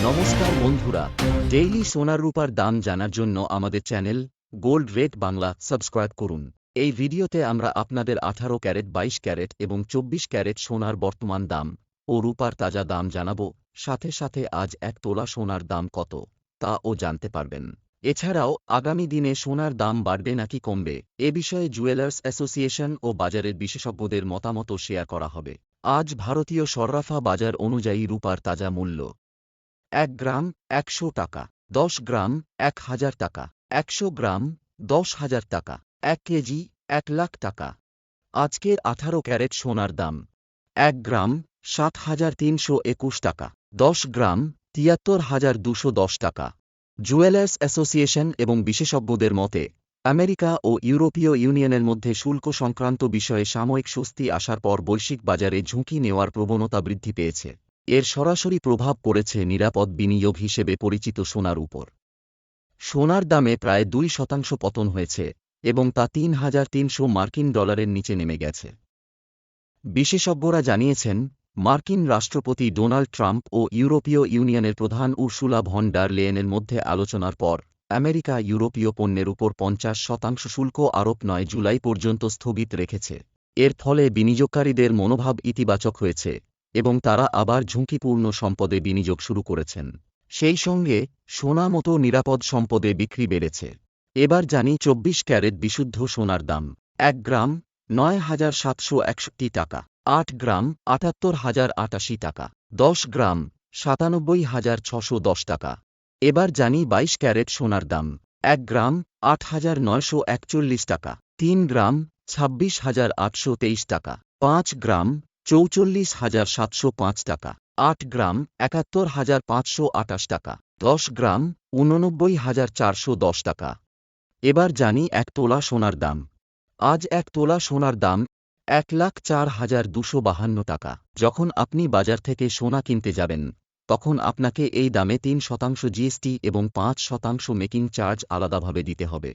নমস্কার বন্ধুরা, ডেইলি সোনার রূপার দাম জানার জন্য আমাদের channel gold rate Bangla subscribe করুন। এই ভিডিওতে আমরা আপনাদের 18 ক্যারেট, 22 ক্যারেট এবং 24 ক্যারেট সোনার বর্তমান দাম ও রূপার তাজা দাম জানাবো। সাথে সাথে আজ 1 তোলা সোনার দাম কত তাও জানতে পারবেন। এছাড়াও আগামী দিনে সোনার দাম বাড়বে নাকি কমবে এ বিষয়ে জুয়েলার্স অ্যাসোসিয়েশন ও বাজারের বিশেষজ্ঞদের মতামতও শেয়ার করা হবে। আজ ভারতীয় সর্রাফা বাজার অনুযায়ী রূপার তাজা মূল্য: 1 গ্রাম 100 টাকা, 10 গ্রাম 1000 টাকা, 100 গ্রাম 10,000 টাকা, 1 কেজি 1 লাখ টাকা। আজকের 18 ক্যারেট সোনার দাম: 1 গ্রাম 7,321 টাকা, 10 গ্রাম 73,210 টাকা। জুয়েলার্স অ্যাসোসিয়েশন এবং বিশেষজ্ঞদের মতে, আমেরিকা ও ইউরোপীয় ইউনিয়নের মধ্যে শুল্ক সংক্রান্ত বিষয়ে সাময়িক স্বস্তি আসার পর বৈশ্বিক বাজারে ঝুঁকি নেওয়ার প্রবণতা বৃদ্ধি পেয়েছে। এর সরাসরি প্রভাব পড়েছে নিরাপদ বিনিয়োগ হিসেবে পরিচিত সোনার উপর। সোনার দামে প্রায় 2% পতন হয়েছে এবং তা $3,300 নিচে নেমে গেছে। বিশেষজ্ঞরা জানিয়েছেন, মার্কিন রাষ্ট্রপতি ডোনাল্ড ট্রাম্প ও ইউরোপীয় ইউনিয়নের প্রধান উর্সুলা ভন ডার লেয়েনের মধ্যে আলোচনার পর আমেরিকা ইউরোপীয় পণ্যের উপর 50% শুল্ক আরোপ 9 জুলাই পর্যন্ত স্থগিত রেখেছে। এর ফলে বিনিয়োগকারীদের মনোভাব ইতিবাচক হয়েছে এবং তারা আবার ঝুঁকিপূর্ণ সম্পদে বিনিয়োগ শুরু করেছেন। সেই সঙ্গে সোনা মতো নিরাপদ সম্পদে বিক্রি বেড়েছে। এবার জানি 24 ক্যারেট বিশুদ্ধ সোনার দাম: 1 গ্রাম 9,761 টাকা, 8 গ্রাম 78,088 টাকা, 10 গ্রাম 97,610 টাকা। এবার জানি 22 ক্যারেট সোনার দাম: 1 গ্রাম 8,941 টাকা, 3 গ্রাম 26,823 টাকা, 5 গ্রাম 44,705 টাকা, 8 গ্রাম 71,528 টাকা, 10 গ্রাম 89,410 টাকা। এবার জানি 1 তোলা সোনার দাম। আজ 1 তোলা সোনার দাম 1,04,252 টাকা। যখন আপনি বাজার থেকে সোনা কিনতে যাবেন, তখন আপনাকে এই দামে 3% জিএসটি এবং 5% মেকিং চার্জ আলাদাভাবে দিতে হবে।